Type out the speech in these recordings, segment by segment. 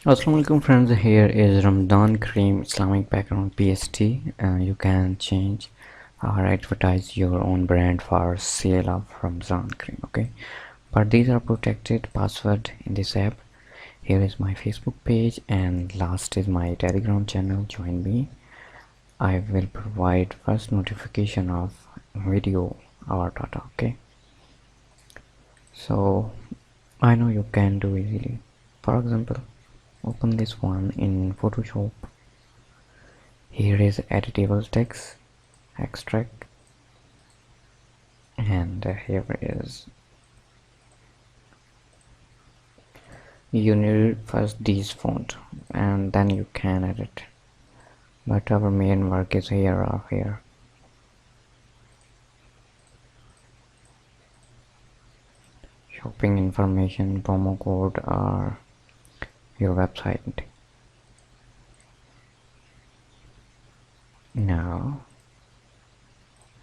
Assalamualaikum friends, here is Ramadan Kareem Islamic background PSD. You can change or advertise your own brand for sale of Ramadan Kareem, okay? But these are protected password in this app. Here is my Facebook page and last is my Telegram channel. Join me. I will provide first notification of video or data, okay? So I know you can do easily. For example, open this one in Photoshop. Here is editable text extract, and here is you need first this font and then you can edit, but our main work is here or here. Shopping information, promo code, or your website. Now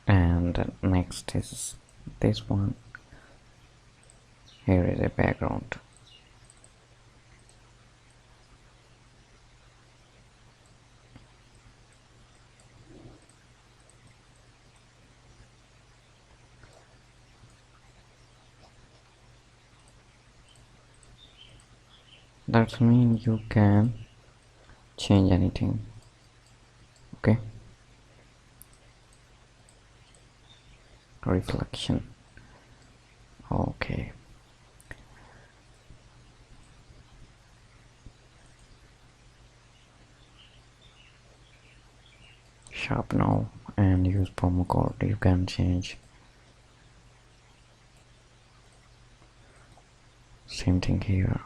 and next is this one. Here is a background. That means you can change anything, okay? Reflection, okay. Shop now and use promo code. You can change. Same thing here.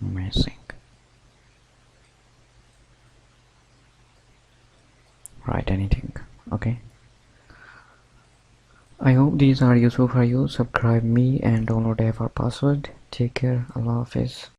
Amazing. Write anything, okay? I hope these are useful for you. Subscribe me and download app for password. Take care. Allah Hafiz.